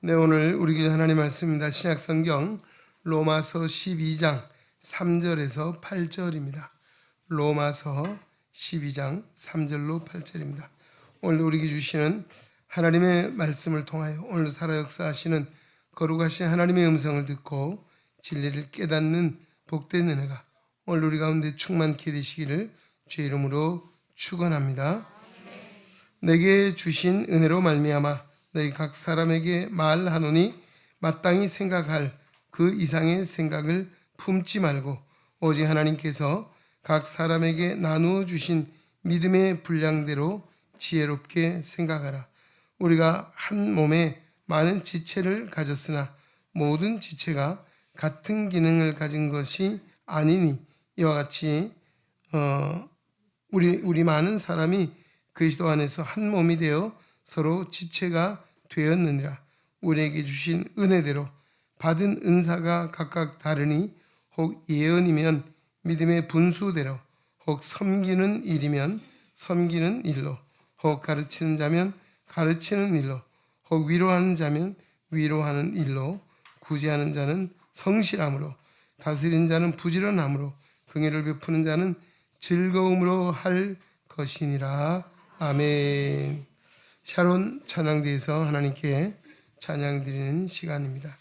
네, 오늘 우리 교회 하나님 말씀입니다. 신약 성경 로마서 12장 3절에서 8절입니다. 로마서 12장 3절로 8절입니다. 오늘 우리에게 주시는 하나님의 말씀을 통하여 오늘 살아 역사하시는 거룩하신 하나님의 음성을 듣고 진리를 깨닫는 복된 은혜가 오늘 우리 가운데 충만케 되시기를 주의 이름으로 축원합니다. 내게 주신 은혜로 말미암아 너희 각 사람에게 말하노니 마땅히 생각할 그 이상의 생각을 품지 말고 오직 하나님께서 각 사람에게 나누어 주신 믿음의 분량대로 지혜롭게 생각하라. 우리가 한 몸에 많은 지체를 가졌으나 모든 지체가 같은 기능을 가진 것이 아니니 이와 같이 우리 많은 사람이 그리스도 안에서 한 몸이 되어 서로 지체가 되었느니라. 우리에게 주신 은혜대로 받은 은사가 각각 다르니 혹 예언이면 믿음의 분수대로, 혹 섬기는 일이면 섬기는 일로, 혹 가르치는 자면 가르치는 일로, 혹 위로하는 자면 위로하는 일로, 구제하는 자는 성실함으로, 다스리는 자는 부지런함으로, 긍휼을 베푸는 자는 즐거움으로 할 것이니라. 아멘. 샤론 찬양대에서 하나님께 찬양드리는 시간입니다.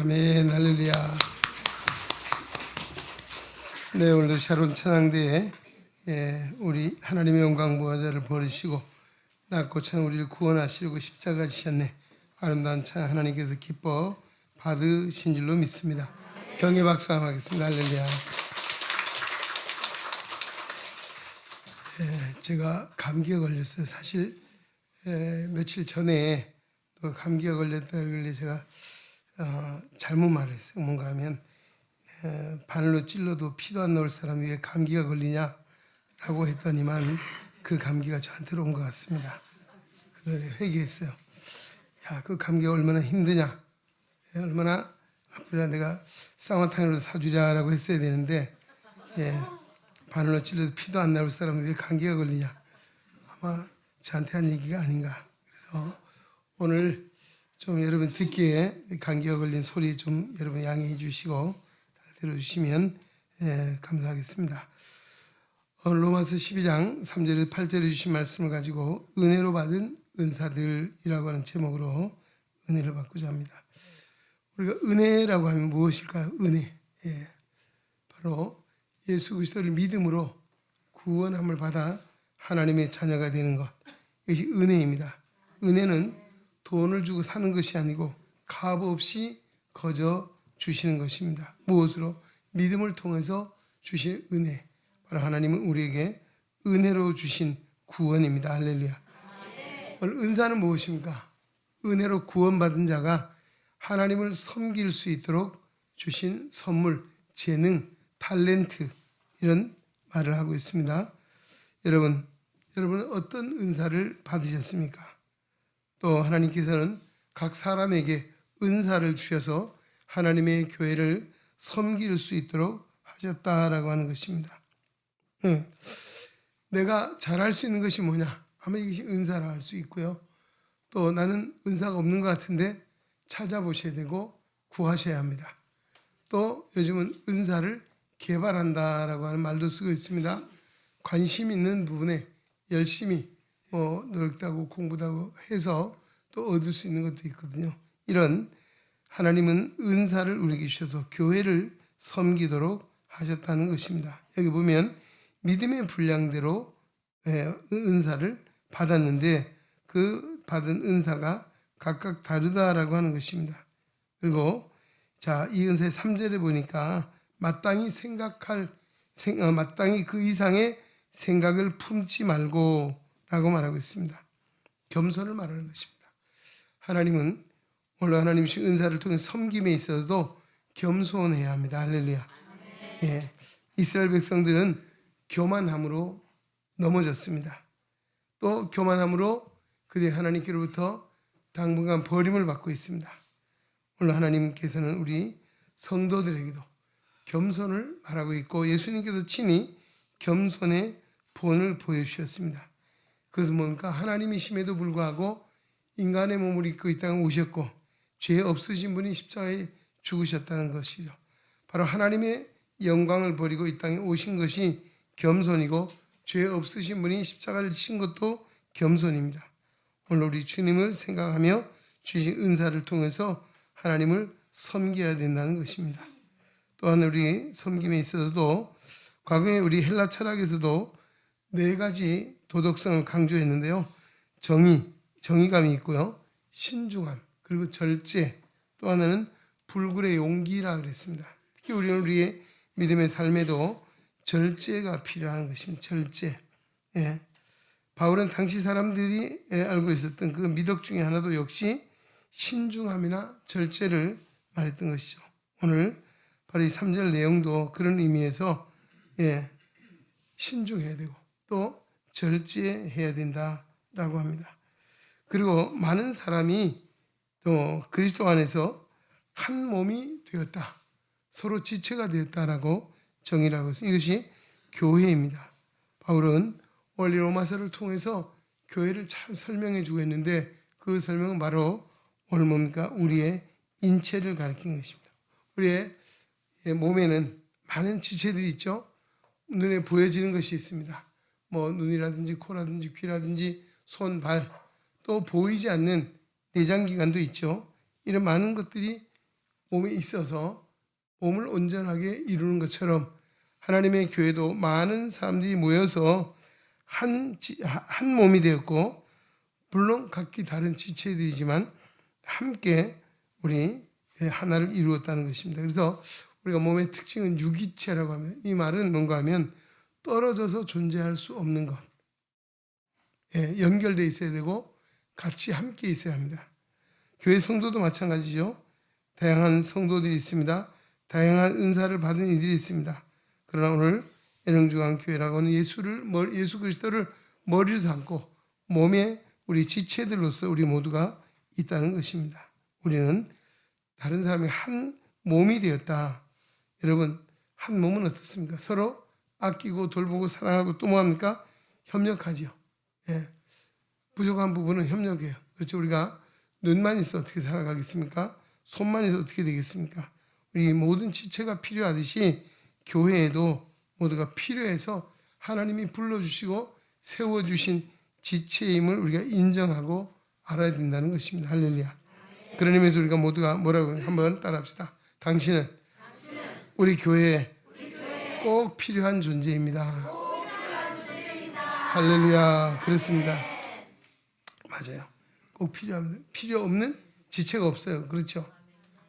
아멘. 할렐루야. 네, 오늘도 샤론 찬양대에 우리 하나님의 영광 보좌를 버리시고 낮고 찬 우리를 구원하시려고 십자가 지셨네. 아름다운 찬양 하나님께서 기뻐 받으신 줄로 믿습니다. 경의 박수 한번 하겠습니다. 할렐루야. 제가 감기에 걸렸어요. 사실 며칠 전에 또 감기에 걸렸다길래 제가 잘못 말했어요. 뭔가 하면 바늘로 찔러도 피도 안 나올 사람이 왜 감기가 걸리냐라고 했더니만 그 감기가 저한테 온 것 같습니다. 그래서 회개했어요. 야, 그 감기가 얼마나 힘드냐, 얼마나 아프냐, 내가 쌍화탕으로 사주랴라고 했어야 되는데 바늘로 찔러도 피도 안 나올 사람이 왜 감기가 걸리냐, 아마 저한테 한 얘기가 아닌가. 그래서 오늘 좀 여러분 듣기에 감기가 걸린 소리 좀 여러분 양해해 주시고 들어주시면 감사하겠습니다. 로마서 12장 3절에서 8절에 주신 말씀을 가지고 은혜로 받은 은사들이라고 하는 제목으로 은혜를 받고자 합니다. 우리가 은혜라고 하면 무엇일까요? 은혜. 바로 예수 그리스도를 믿음으로 구원함을 받아 하나님의 자녀가 되는 것. 이것이 은혜입니다. 은혜는 돈을 주고 사는 것이 아니고 값 없이 거저 주시는 것입니다. 무엇으로? 믿음을 통해서 주신 은혜. 바로 하나님은 우리에게 은혜로 주신 구원입니다. 할렐루야. 오늘 은사는 무엇입니까? 은혜로 구원받은 자가 하나님을 섬길 수 있도록 주신 선물, 재능, 탤런트, 이런 말을 하고 있습니다. 여러분은 어떤 은사를 받으셨습니까? 또 하나님께서는 각 사람에게 은사를 주셔서 하나님의 교회를 섬길 수 있도록 하셨다라고 하는 것입니다. 내가 잘할 수 있는 것이 뭐냐? 아마 이것이 은사라 할 수 있고요. 또 나는 은사가 없는 것 같은데 찾아보셔야 되고 구하셔야 합니다. 또 요즘은 은사를 개발한다라고 하는 말도 쓰고 있습니다. 관심 있는 부분에 열심히 노력도 하고 공부도 하고 해서 또 얻을 수 있는 것도 있거든요. 이런 하나님은 은사를 우리에게 주셔서 교회를 섬기도록 하셨다는 것입니다. 여기 보면 믿음의 분량대로 은사를 받았는데 그 받은 은사가 각각 다르다라고 하는 것입니다. 그리고 이 은사의 3절에 보니까 마땅히 그 이상의 생각을 품지 말고 라고 말하고 있습니다. 겸손을 말하는 것입니다. 하나님은 오늘 하나님 주신 은사를 통해 섬김에 있어서도 겸손해야 합니다. 할렐루야. 이스라엘 백성들은 교만함으로 넘어졌습니다. 또 교만함으로 그들이 하나님께로부터 당분간 버림을 받고 있습니다. 오늘 하나님께서는 우리 성도들에게도 겸손을 말하고 있고 예수님께서 친히 겸손의 본을 보여주셨습니다. 그것은 뭡니까? 하나님이심에도 불구하고 인간의 몸을 입고 이 땅에 오셨고 죄 없으신 분이 십자가에 죽으셨다는 것이죠. 바로 하나님의 영광을 버리고 이 땅에 오신 것이 겸손이고 죄 없으신 분이 십자가를 친 것도 겸손입니다. 오늘 우리 주님을 생각하며 주신 은사를 통해서 하나님을 섬겨야 된다는 것입니다. 또한 우리 섬김에 있어서도 과거에 우리 헬라 철학에서도 4가지 도덕성을 강조했는데요. 정의감이 있고요. 신중함, 그리고 절제, 또 하나는 불굴의 용기라 그랬습니다. 특히 우리의 믿음의 삶에도 절제가 필요한 것입니다. 절제. 바울은 당시 사람들이 알고 있었던 그 미덕 중에 하나도 역시 신중함이나 절제를 말했던 것이죠. 오늘 바로 이 3절 내용도 그런 의미에서 신중해야 되고 또 절제해야 된다라고 합니다. 그리고 많은 사람이 또 그리스도 안에서 한 몸이 되었다. 서로 지체가 되었다라고 정의를 하고 있습니다. 이것이 교회입니다. 바울은 원래 로마서를 통해서 교회를 잘 설명해 주고 있는데 그 설명은 바로 오늘 뭡니까? 우리의 인체를 가리키는 것입니다. 우리의 몸에는 많은 지체들이 있죠. 눈에 보여지는 것이 있습니다. 눈이라든지 코라든지 귀라든지 손, 발, 또 보이지 않는 내장기관도 있죠. 이런 많은 것들이 몸에 있어서 몸을 온전하게 이루는 것처럼 하나님의 교회도 많은 사람들이 모여서 한 몸이 되었고, 물론 각기 다른 지체들이지만 함께 우리 하나를 이루었다는 것입니다. 그래서 우리가 몸의 특징은 유기체라고 하면, 이 말은 뭔가 하면 떨어져서 존재할 수 없는 것, 연결되어 있어야 되고 같이 함께 있어야 합니다. 교회 성도도 마찬가지죠. 다양한 성도들이 있습니다. 다양한 은사를 받은 이들이 있습니다. 그러나 오늘 애능중앙교회라고 하는 예수 그리스도를 머리로 삼고 몸에 우리 지체들로서 우리 모두가 있다는 것입니다. 우리는 다른 사람이 한 몸이 되었다. 여러분, 한 몸은 어떻습니까? 서로 아끼고 돌보고 사랑하고 또 뭐합니까? 협력하죠. 부족한 부분은 협력해요. 그렇죠. 우리가 눈만 있어 어떻게 살아가겠습니까? 손만 있어 어떻게 되겠습니까? 우리 모든 지체가 필요하듯이 교회에도 모두가 필요해서 하나님이 불러주시고 세워주신 지체임을 우리가 인정하고 알아야 된다는 것입니다. 할렐루야. 그런 의미에서 우리가 모두가 뭐라고 한번 따라합시다. 당신은 우리 교회에 꼭 필요한 존재입니다. 할렐루야. 그렇습니다. 맞아요. 꼭 필요합니다. 필요 없는 지체가 없어요. 그렇죠.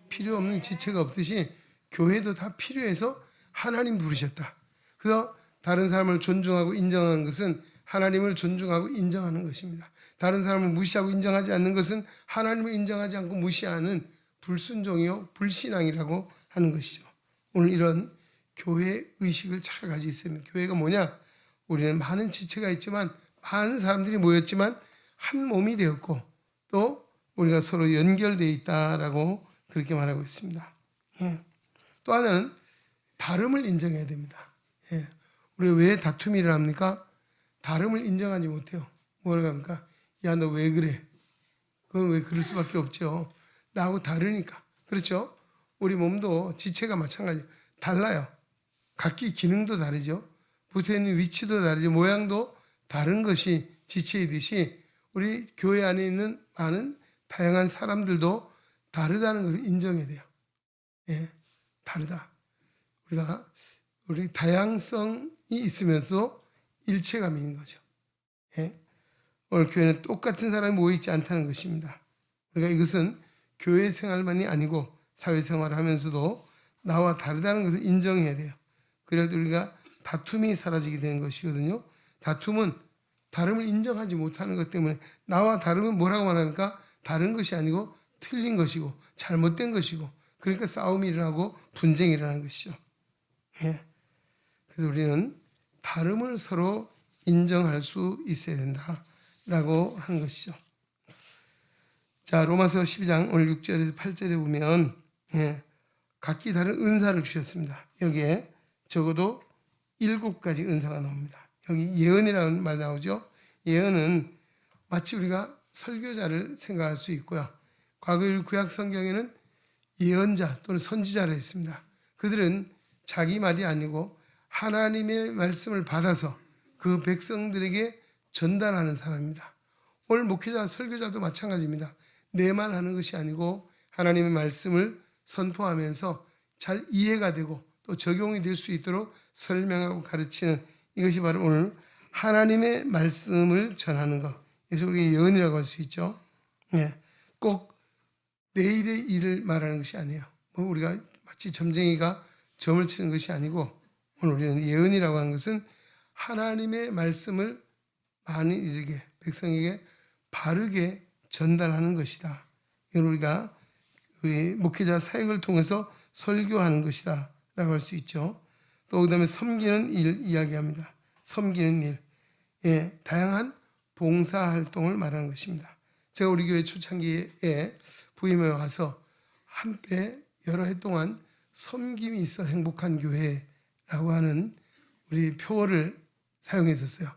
필요 없는 지체가 없듯이 교회도 다 필요해서 하나님 부르셨다. 그래서 다른 사람을 존중하고 인정하는 것은 하나님을 존중하고 인정하는 것입니다. 다른 사람을 무시하고 인정하지 않는 것은 하나님을 인정하지 않고 무시하는 불순종이요 불신앙이라고 하는 것이죠. 오늘 이런 교회 의식을 잘 가지고 있습니다. 교회가 뭐냐? 우리는 많은 지체가 있지만, 많은 사람들이 모였지만 한 몸이 되었고, 또 우리가 서로 연결되어 있다라고 그렇게 말하고 있습니다. 또 하나는 다름을 인정해야 됩니다. 우리가 왜 다툼이 일어납니까? 다름을 인정하지 못해요. 뭐라고 합니까? 야, 너 왜 그래? 그건 왜 그럴 수밖에 없죠. 나하고 다르니까. 그렇죠? 우리 몸도 지체가 마찬가지예요. 달라요. 각기 기능도 다르죠. 붙어있는 위치도 다르죠. 모양도 다른 것이 지체이듯이 우리 교회 안에 있는 많은 다양한 사람들도 다르다는 것을 인정해야 돼요. 다르다. 우리 다양성이 있으면서 일체감이 있는 거죠. 오늘 교회는 똑같은 사람이 모여있지 않다는 것입니다. 우리가 이것은 교회 생활만이 아니고 사회생활을 하면서도 나와 다르다는 것을 인정해야 돼요. 그래야 우리가 다툼이 사라지게 되는 것이거든요. 다툼은 다름을 인정하지 못하는 것 때문에, 나와 다르면 뭐라고 말합니까? 다른 것이 아니고 틀린 것이고 잘못된 것이고, 그러니까 싸움이 일어나고 분쟁이 일어나는 것이죠. 그래서 우리는 다름을 서로 인정할 수 있어야 된다라고 하는 것이죠. 자, 로마서 12장 오늘 6절에서 8절에 보면 각기 다른 은사를 주셨습니다. 여기에 적어도 7가지 은사가 나옵니다. 여기 예언이라는 말 나오죠. 예언은 마치 우리가 설교자를 생각할 수 있고요. 과거 구약 성경에는 예언자 또는 선지자를 했습니다. 그들은 자기 말이 아니고 하나님의 말씀을 받아서 그 백성들에게 전달하는 사람입니다. 오늘 목회자, 설교자도 마찬가지입니다. 내 말 하는 것이 아니고 하나님의 말씀을 선포하면서 잘 이해가 되고 또 적용이 될 수 있도록 설명하고 가르치는, 이것이 바로 오늘 하나님의 말씀을 전하는 것. 그래서 우리가 예언이라고 할 수 있죠. 꼭 내일의 일을 말하는 것이 아니에요. 우리가 마치 점쟁이가 점을 치는 것이 아니고, 오늘 우리는 예언이라고 하는 것은 하나님의 말씀을 많은 이들에게, 백성에게 바르게 전달하는 것이다. 이건 우리가 우리 목회자 사역을 통해서 설교하는 것이다 라고 할 수 있죠. 또 그다음에 섬기는 일 이야기합니다. 섬기는 일, 다양한 봉사활동을 말하는 것입니다. 제가 우리 교회 초창기에 부임해 와서 한때 여러 해 동안 섬김이 있어 행복한 교회라고 하는 우리 표어를 사용했었어요.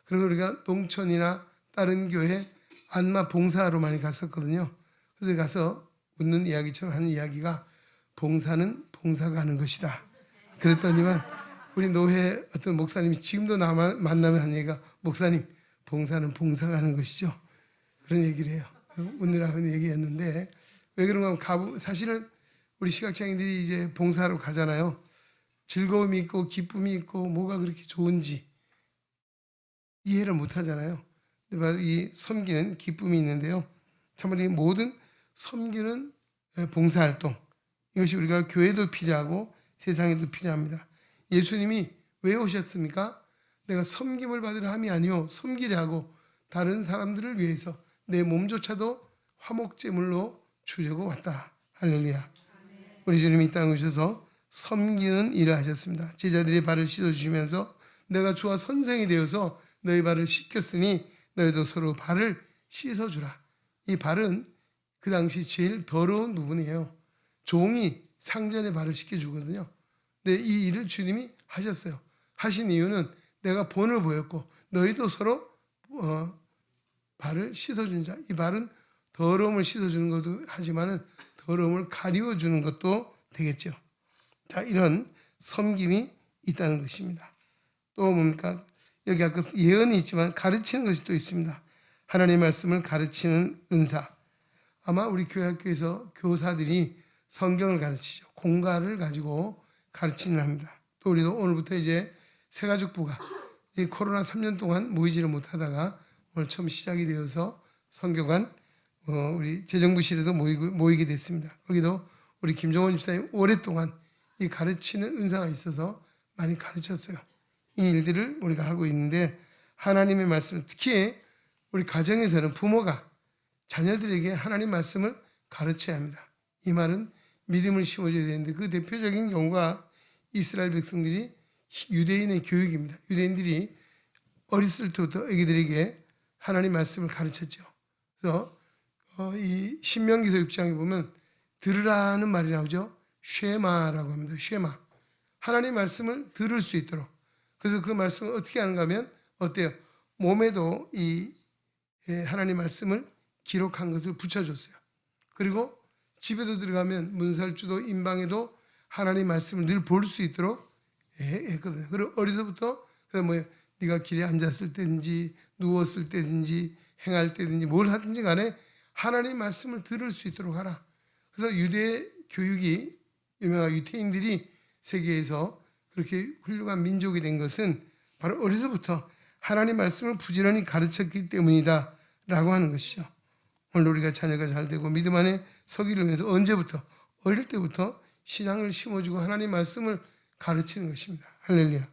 그리고 우리가 농촌이나 다른 교회 안마 봉사로 많이 갔었거든요. 그래서 가서 웃는 이야기처럼 하는 이야기가, 봉사는 봉사가 하는 것이다. 그랬더니만 우리 노회 어떤 목사님이 지금도 나 만나면 하는 얘기가, 목사님, 봉사는 봉사가 하는 것이죠. 그런 얘기를 해요. 웃느라 하는 얘기였는데, 왜 그런가 하면 사실은 우리 시각장애인들이 이제 봉사하러 가잖아요. 즐거움이 있고 기쁨이 있고 뭐가 그렇게 좋은지 이해를 못 하잖아요. 근데 바로 이 섬기는 기쁨이 있는데요. 참으로 이 모든 섬기는 봉사활동, 이것이 우리가 교회도 필요하고 세상에도 필요합니다. 예수님이 왜 오셨습니까? 내가 섬김을 받으려 함이 아니요 섬기려 하고 다른 사람들을 위해서 내 몸조차도 화목제물로 주려고 왔다. 할렐루야. 우리 주님이 이 땅에 오셔서 섬기는 일을 하셨습니다. 제자들의 발을 씻어주시면서 내가 주와 선생이 되어서 너희 발을 씻겼으니 너희도 서로 발을 씻어주라. 이 발은 그 당시 제일 더러운 부분이에요. 종이 상전의 발을 씻겨주거든요. 근데 이 일을 주님이 하셨어요. 하신 이유는 내가 본을 보였고 너희도 서로 발을 씻어주는 자. 이 발은 더러움을 씻어주는 것도 하지만은 더러움을 가리워주는 것도 되겠죠. 자, 이런 섬김이 있다는 것입니다. 또 뭡니까? 여기 아까 예언이 있지만 가르치는 것이 또 있습니다. 하나님의 말씀을 가르치는 은사. 아마 우리 교회 학교에서 교사들이 성경을 가르치죠. 공과를 가지고 가르치는 합니다. 또 우리도 오늘부터 이제 새가족부가 이 코로나 3년 동안 모이지를 못하다가 오늘 처음 시작이 되어서 성교관 우리 재정부실에도 모이게 됐습니다. 거기도 우리 김종원 집사님 오랫동안 이 가르치는 은사가 있어서 많이 가르쳤어요. 이 일들을 우리가 하고 있는데 하나님의 말씀, 특히 우리 가정에서는 부모가 자녀들에게 하나님 말씀을 가르쳐야 합니다. 이 말은 믿음을 심어줘야 되는데 그 대표적인 경우가 이스라엘 백성들이 유대인의 교육입니다. 유대인들이 어렸을 때부터 아기들에게 하나님 말씀을 가르쳤죠. 그래서 이 신명기서 6장에 보면 들으라는 말이 나오죠. 쉐마라고 합니다. 쉐마. 하나님 말씀을 들을 수 있도록. 그래서 그 말씀을 어떻게 하는가 하면 어때요? 몸에도 이 하나님 말씀을 기록한 것을 붙여줬어요. 그리고 집에도 들어가면 문설주도 인방에도 하나님 말씀을 늘 볼 수 있도록 했거든요. 그리고 어려서부터 뭐예요? 네가 길에 앉았을 때든지 누웠을 때든지 행할 때든지 뭘 하든지 간에 하나님 말씀을 들을 수 있도록 하라. 그래서 유대 교육이 유명한 유태인들이 세계에서 그렇게 훌륭한 민족이 된 것은 바로 어려서부터 하나님 말씀을 부지런히 가르쳤기 때문이다 라고 하는 것이죠. 오늘 우리가 자녀가 잘 되고 믿음 안에 서기를 위해서 언제부터? 어릴 때부터 신앙을 심어주고 하나님 말씀을 가르치는 것입니다. 할렐루야.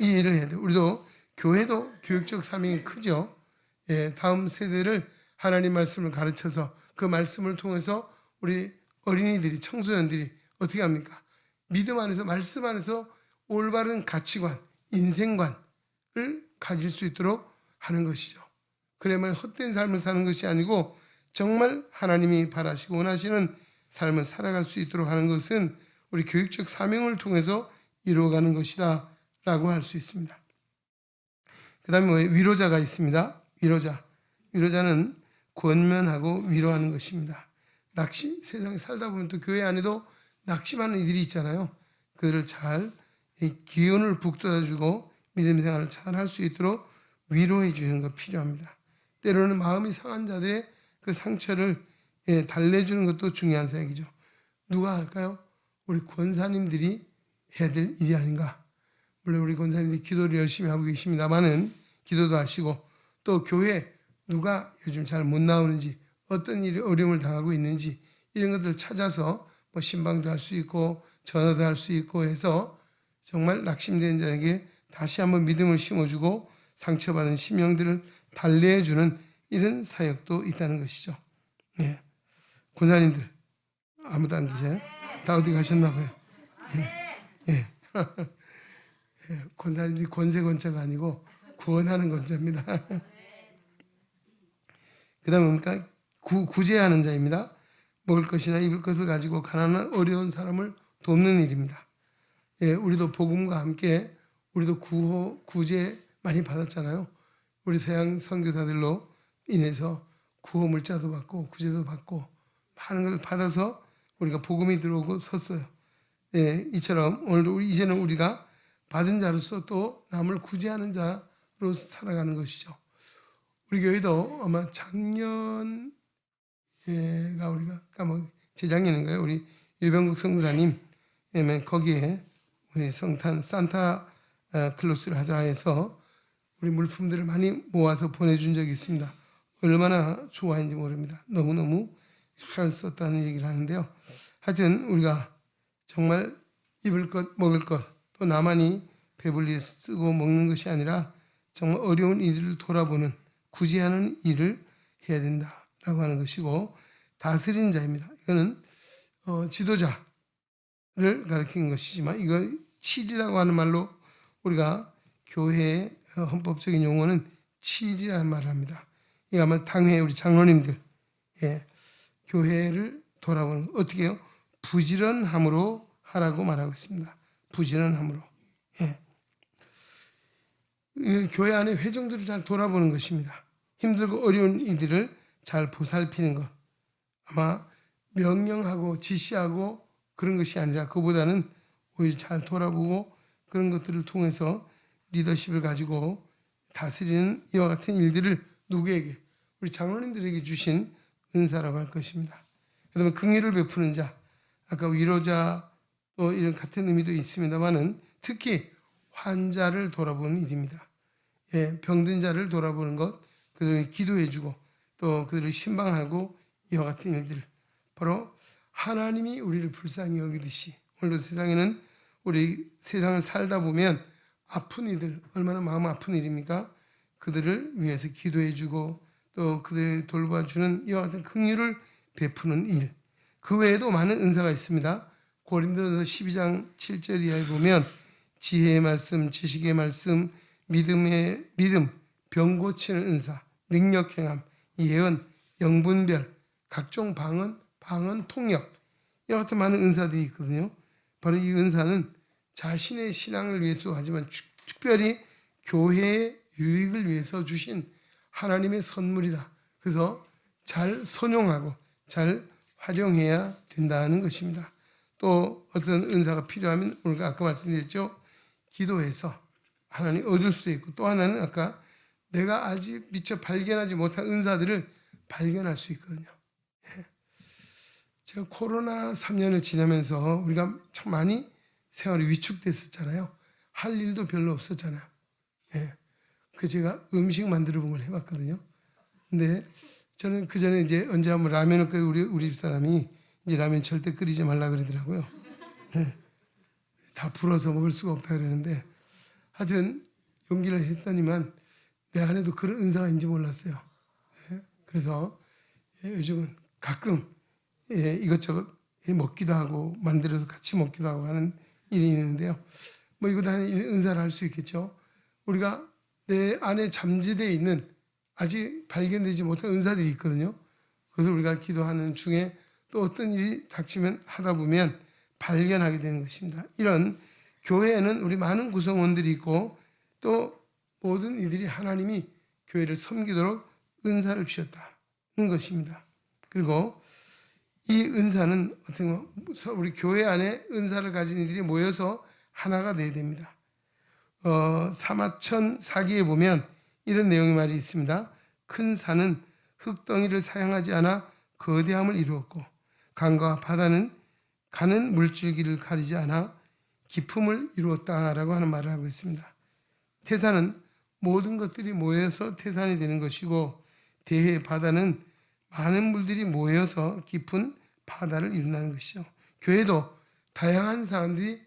이 일을 해야 돼요. 우리도 교회도 교육적 사명이 크죠. 다음 세대를 하나님 말씀을 가르쳐서 그 말씀을 통해서 우리 어린이들이 청소년들이 어떻게 합니까? 믿음 안에서 말씀 안에서 올바른 가치관, 인생관을 가질 수 있도록 하는 것이죠. 그래야만 헛된 삶을 사는 것이 아니고 정말 하나님이 바라시고 원하시는 삶을 살아갈 수 있도록 하는 것은 우리 교육적 사명을 통해서 이루어가는 것이다 라고 할 수 있습니다. 그 다음에 위로자가 있습니다. 위로자는 권면하고 위로하는 것입니다. 세상에 살다 보면 또 교회 안에도 낙심하는 이들이 있잖아요. 그들을 잘 기운을 북돋아주고 믿음 생활을 잘 할 수 있도록 위로해 주는 것 필요합니다. 때로는 마음이 상한 자들의 그 상처를 달래주는 것도 중요한 사역이죠. 누가 할까요? 우리 권사님들이 해야 될 일이 아닌가. 물론 우리 권사님들이 기도를 열심히 하고 계십니다만은 기도도 하시고 또 교회 누가 요즘 잘 못 나오는지 어떤 일이 어려움을 당하고 있는지 이런 것들을 찾아서 뭐 신방도 할 수 있고 전화도 할 수 있고 해서 정말 낙심된 자에게 다시 한번 믿음을 심어주고 상처받은 심령들을 달래주는 이런 사역도 있다는 것이죠. 예. 권사님들 아무도 안 계세요? 다 어디 가셨나 봐요. 예. 권사님들이 권세권자가 아니고 구원하는 권자입니다. 그 다음에 뭡니까? 구제하는 자입니다. 먹을 것이나 입을 것을 가지고 가난한 어려운 사람을 돕는 일입니다. 예, 우리도 복음과 함께 우리도 구제 많이 받았잖아요. 우리 서양 선교사들로 인해서 구호 물자도 받고 구제도 받고 많은 걸 받아서 우리가 복음이 들어오고 섰어요. 예, 이처럼 오늘도 이제는 우리가 받은 자로서 또 남을 구제하는 자로 살아가는 것이죠. 우리 교회도 아마 작년에가 우리가 재작년인가요? 우리 일병국 선교사님, 거기에 우리 성탄 산타 클로스를 하자 해서 우리 물품들을 많이 모아서 보내준 적이 있습니다. 얼마나 좋아했는지 모릅니다. 너무너무 잘 썼다는 얘기를 하는데요. 하여튼 우리가 정말 입을 것, 먹을 것, 또 나만이 배불리 쓰고 먹는 것이 아니라 정말 어려운 일을 돌아보는 구제하는 일을 해야 된다라고 하는 것이고, 다스리는 자입니다. 이거는 지도자를 가리키는 것이지만, 이거 칠이라고 하는 말로 우리가 교회의 헌법적인 용어는 칠이라는 말을 합니다. 이거 아마 당회 우리 장로님들, 교회를 돌아보는, 어떻게 해요? 부지런함으로 하라고 말하고 있습니다. 부지런함으로. 교회 안에 회중들을 잘 돌아보는 것입니다. 힘들고 어려운 이들을 잘 보살피는 것. 아마 명령하고 지시하고 그런 것이 아니라 그보다는 오히려 잘 돌아보고 그런 것들을 통해서 리더십을 가지고 다스리는 이와 같은 일들을 누구에게? 우리 장로님들에게 주신 은사라고 할 것입니다. 그다음에 긍휼을 베푸는 자, 아까 위로자 또 이런 같은 의미도 있습니다만은 특히 환자를 돌아보는 일입니다. 병든 자를 돌아보는 것, 그들에게 기도해주고 또 그들을 신방하고 이와 같은 일들, 바로 하나님이 우리를 불쌍히 여기듯이, 오늘도 세상에는 우리 세상을 살다 보면 아픈 이들, 얼마나 마음 아픈 일입니까? 그들을 위해서 기도해주고 또 그들을 돌봐주는 이와 같은 긍휼을 베푸는 일, 그 외에도 많은 은사가 있습니다. 고린도서 12장 7절 이하에 보면 지혜의 말씀, 지식의 말씀, 믿음, 병 고치는 은사, 능력 행함, 예언, 영분별, 각종 방언, 통역, 이와 같은 많은 은사들이 있거든요. 바로 이 은사는 자신의 신앙을 위해서 하지만 특별히 교회의 유익을 위해서 주신 하나님의 선물이다. 그래서 잘 선용하고 잘 활용해야 된다는 것입니다. 또 어떤 은사가 필요하면 우리가 아까 말씀드렸죠. 기도해서 하나님 얻을 수도 있고, 또 하나는 아까 내가 아직 미처 발견하지 못한 은사들을 발견할 수 있거든요. 제가 코로나 3년을 지나면서 우리가 참 많이 생활이 위축됐었잖아요. 할 일도 별로 없었잖아요. 그 제가 음식 만들어 본 걸 해봤거든요. 근데 저는 그 전에 이제 언제 한번 라면을 끓여 우리 집사람이 이제 라면 절대 끓이지 말라 그러더라고요. 다 불어서 먹을 수가 없다 그러는데, 하여튼 용기를 했더니만 내 안에도 그런 은사가 있는지 몰랐어요. 그래서 요즘은 가끔 이것저것 먹기도 하고 만들어서 같이 먹기도 하고 하는 일이 있는데요. 뭐 이것도 하는 은사를 할 수 있겠죠. 우리가 내 안에 잠재되어 있는 아직 발견되지 못한 은사들이 있거든요. 그것을 우리가 기도하는 중에 또 어떤 일이 닥치면 하다 보면 발견하게 되는 것입니다. 이런 교회에는 우리 많은 구성원들이 있고 또 모든 이들이 하나님이 교회를 섬기도록 은사를 주셨다는 것입니다. 그리고 이 은사는 어떻게 보면 우리 교회 안에 은사를 가진 이들이 모여서 하나가 돼야 됩니다. 사마천 사기에 보면 이런 내용의 말이 있습니다. 큰 산은 흙덩이를 사용하지 않아 거대함을 이루었고 강과 바다는 가는 물줄기를 가리지 않아 깊음을 이루었다라고 하는 말을 하고 있습니다. 태산은 모든 것들이 모여서 태산이 되는 것이고 대해 바다는 많은 물들이 모여서 깊은 바다를 이룬다는 것이죠. 교회도 다양한 사람들이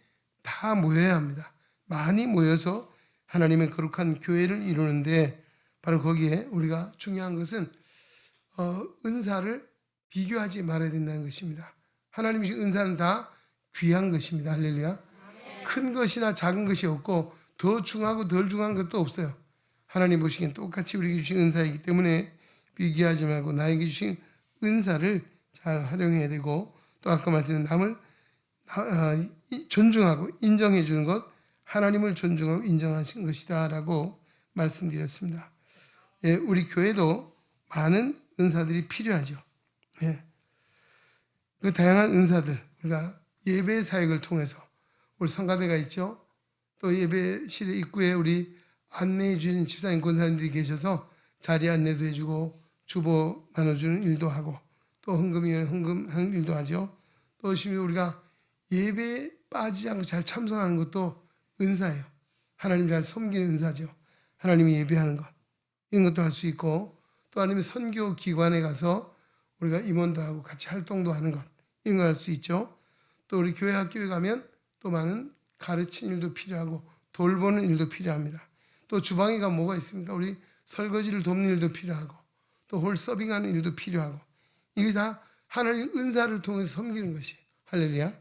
다 모여야 합니다. 많이 모여서 하나님의 거룩한 교회를 이루는데, 바로 거기에 우리가 중요한 것은 은사를 비교하지 말아야 된다는 것입니다. 하나님의 은사는 다 귀한 것입니다. 할렐루야. 큰 것이나 작은 것이 없고 더 중하고 덜 중한 것도 없어요. 하나님 보시기엔 똑같이 우리에게 주신 은사이기 때문에 비교하지 말고 나에게 주신 은사를 잘 활용해야 되고, 또 아까 말씀드린 남을 존중하고 인정해 주는 것, 하나님을 존중하고 인정하신 것이다 라고 말씀드렸습니다. 우리 교회도 많은 은사들이 필요하죠. 그 다양한 은사들, 우리가 예배 사역을 통해서 우리 성가대가 있죠. 또 예배실 입구에 우리 안내해 주는 집사님 권사님들이 계셔서 자리 안내도 해주고 주보 나눠주는 일도 하고 또 헌금이면 헌금하는 일도 하죠. 또 심지어 우리가 예배에 빠지지 않고 잘 참석하는 것도 은사예요. 하나님 잘 섬기는 은사죠. 하나님이 예배하는 것. 이런 것도 할 수 있고, 또 아니면 선교 기관에 가서 우리가 임원도 하고 같이 활동도 하는 것. 이런 거 할 수 있죠. 또 우리 교회 학교에 가면 또 많은 가르치는 일도 필요하고 돌보는 일도 필요합니다. 또 주방에 가면 뭐가 있습니까? 우리 설거지를 돕는 일도 필요하고 또 홀 서빙하는 일도 필요하고, 이게 다 하나님 은사를 통해서 섬기는 것이. 할렐루야.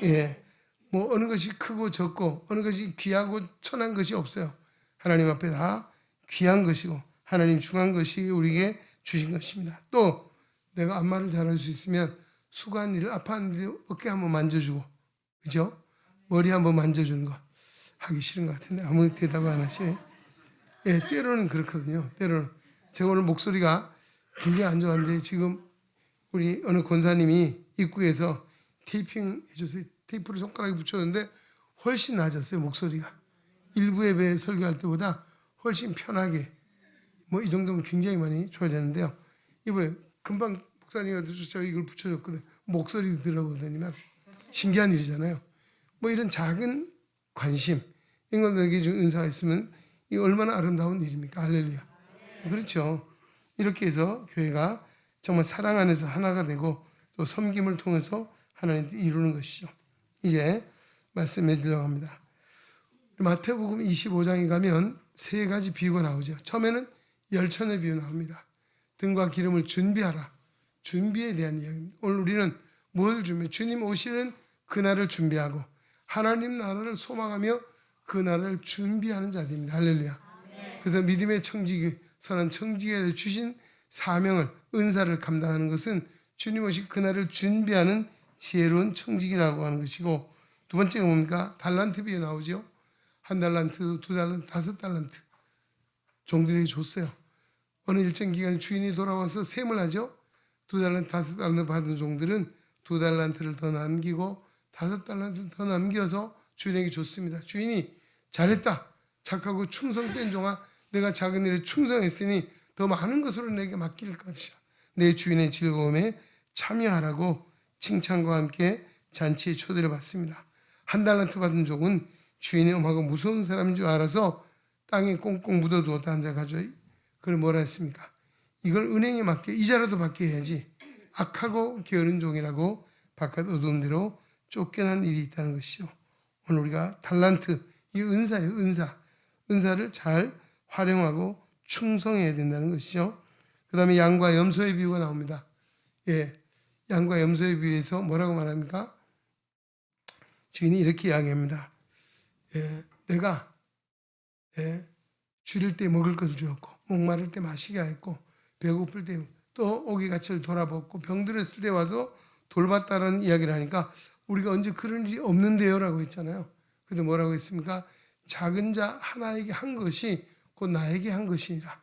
예. 뭐 어느 것이 크고 적고 어느 것이 귀하고 천한 것이 없어요. 하나님 앞에 다 귀한 것이고 하나님 중한 것이 우리에게 주신 것입니다. 또 내가 안마를 잘할 수 있으면 수고한 일, 아파하는 일 어깨 한번 만져주고, 그죠? 머리 한번 만져주는 거 하기 싫은 것 같은데 아무 대답을 안 하시네. 예, 때로는 그렇거든요. 때로는 제가 오늘 목소리가 굉장히 안 좋았는데 지금 우리 어느 권사님이 입구에서 테이핑 해줘서 테이프를 손가락에 붙였는데 훨씬 나아졌어요. 목소리가 일부 예배 설교할 때보다 훨씬 편하게, 뭐 이 정도면 굉장히 많이 좋아졌는데요. 이번에 금방 목사님한테 제가 이걸 붙여줬거든요. 목소리 들어보더니만 신기한 일이잖아요. 뭐 이런 작은 관심, 이런 것에게 준 은사가 있으면 이 얼마나 아름다운 일입니까? 할렐루야. 그렇죠. 이렇게 해서 교회가 정말 사랑 안에서 하나가 되고 또 섬김을 통해서 하나님께 이루는 것이죠. 이제 말씀에 들어갑니다. 마태복음 25장에 가면 세 가지 비유가 나오죠. 처음에는 열천의 비유 나옵니다. 등과 기름을 준비하라. 준비에 대한 이야기입니다. 오늘 우리는 무엇을 준비해? 주님 오시는 그날을 준비하고 하나님 나라를 소망하며 그 나라를 준비하는 자들입니다. 할렐루야. 그래서 믿음의 청지기, 선한 청지기에 주신 사명을, 은사를 감당하는 것은 주님 오시 그날을 준비하는 지혜로운 청지기라고 하는 것이고, 두 번째가 뭡니까? 달란트 비유 나오죠. 1달란트, 2달란트, 5달란트 종들에게 줬어요. 어느 일정 기간에 주인이 돌아와서 셈을 하죠. 2달란트, 5달란트 받은 종들은 2달란트를 더 남기고 5달란트를 더 남겨서 주인에게 줬습니다. 주인이 잘했다, 착하고 충성된 종아, 내가 작은 일에 충성했으니 더 많은 것으로 내게 맡길 것이야. 내 주인의 즐거움에 참여하라고 칭찬과 함께 잔치에 초대를 받습니다. 1달란트 받은 종은 주인이 엄하고 무서운 사람인 줄 알아서 땅에 꽁꽁 묻어두었다 앉아 가지고, 그걸 뭐라 했습니까? 이걸 은행에 맡겨 이자라도 받게 해야지, 악하고 게으른 종이라고 바깥 어두움대로 쫓겨난 일이 있다는 것이죠. 오늘 우리가 달란트, 이 은사예요. 은사를 잘 활용하고 충성해야 된다는 것이죠. 그 다음에 양과 염소의 비유가 나옵니다. 예, 양과 염소의 비유에서 뭐라고 말합니까? 주인이 이렇게 이야기합니다. 예, 내가 줄일 때 먹을 것을 주었고, 목마를 때 마시게 하였고, 배고플 때 또 오기가치를 돌아봤고, 병들었을 때 와서 돌봤다는 이야기를 하니까 우리가 언제 그런 일이 없는데요? 라고 했잖아요. 근데 뭐라고 했습니까? 작은 자 하나에게 한 것이 곧 나에게 한 것이니라.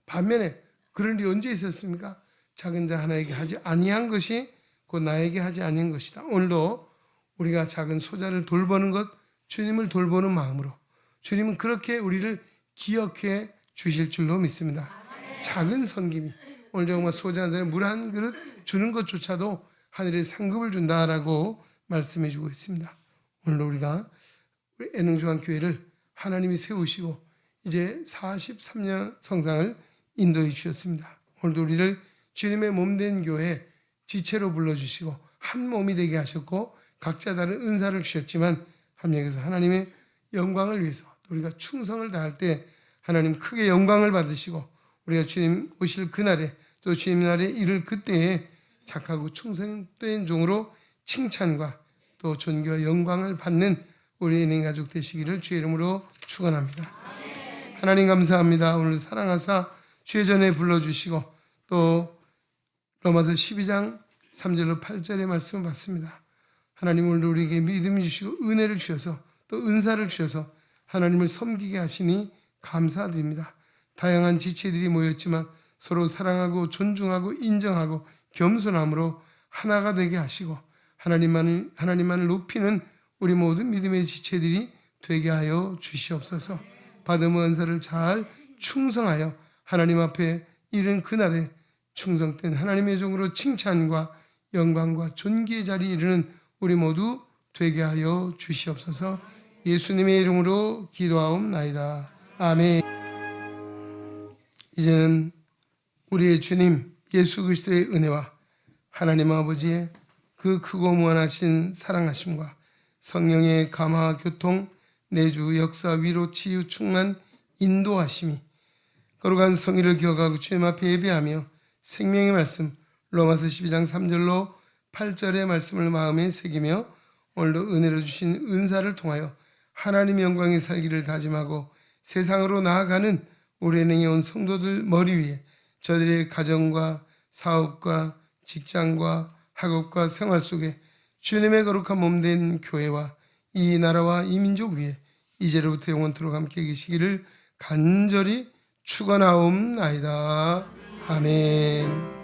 반면에 그런 일이 언제 있었습니까? 작은 자 하나에게 하지 아니한 것이 곧 나에게 하지 아니한 것이다. 오늘도 우리가 작은 소자를 돌보는 것, 주님을 돌보는 마음으로, 주님은 그렇게 우리를 기억해 주실 줄로 믿습니다. 작은 섬김이, 오늘 정말 소자들의 물 한 그릇 주는 것조차도 하늘의 상급을 준다라고 말씀해 주고 있습니다. 오늘도 우리가 우리 애능중앙교회를 하나님이 세우시고 이제 43년 성상을 인도해 주셨습니다. 오늘도 우리를 주님의 몸된 교회 지체로 불러주시고 한 몸이 되게 하셨고, 각자 다른 은사를 주셨지만 합력해서 하나님의 영광을 위해서 또 우리가 충성을 다할 때 하나님 크게 영광을 받으시고, 우리가 주님 오실 그날에 또 주님 날에 이를 그때에 착하고 충성된 종으로 칭찬과 또 존귀와 영광을 받는 우리 은행 가족 되시기를 주의 이름으로 축원합니다. 하나님 감사합니다. 오늘 사랑하사 주의 전에 불러주시고 또 로마서 12장 3절로 8절의 말씀을 받습니다. 하나님 오늘 우리에게 믿음을 주시고 은혜를 주셔서 또 은사를 주셔서 하나님을 섬기게 하시니 감사드립니다. 다양한 지체들이 모였지만 서로 사랑하고 존중하고 인정하고 겸손함으로 하나가 되게 하시고 하나님만을 높이는 우리 모든 믿음의 지체들이 되게 하여 주시옵소서. 받은 은사를 잘 충성하여 하나님 앞에 이른 그날에 충성된 하나님의 종으로 칭찬과 영광과 존귀의 자리에 이르는 우리 모두 되게 하여 주시옵소서. 예수님의 이름으로 기도하옵나이다. 아멘. 이제는 우리의 주님 예수 그리스도의 은혜와 하나님 아버지의 그 크고 무한하신 사랑하심과 성령의 감화 교통 내주 역사 위로 치유 충만 인도하심이 거룩한 성의를 기억하고 주님 앞에 예배하며 생명의 말씀 로마서 12장 3절로 8절의 말씀을 마음에 새기며 오늘도 은혜로 주신 은사를 통하여 하나님의 영광에 살기를 다짐하고 세상으로 나아가는 우리 은행에 온 성도들 머리 위에 저들의 가정과 사업과 직장과 학업과 생활 속에 주님의 거룩한 몸된 교회와 이 나라와 이 민족 위에 이제로부터 영원토록 함께 계시기를 간절히 축원하옵나이다. 아멘.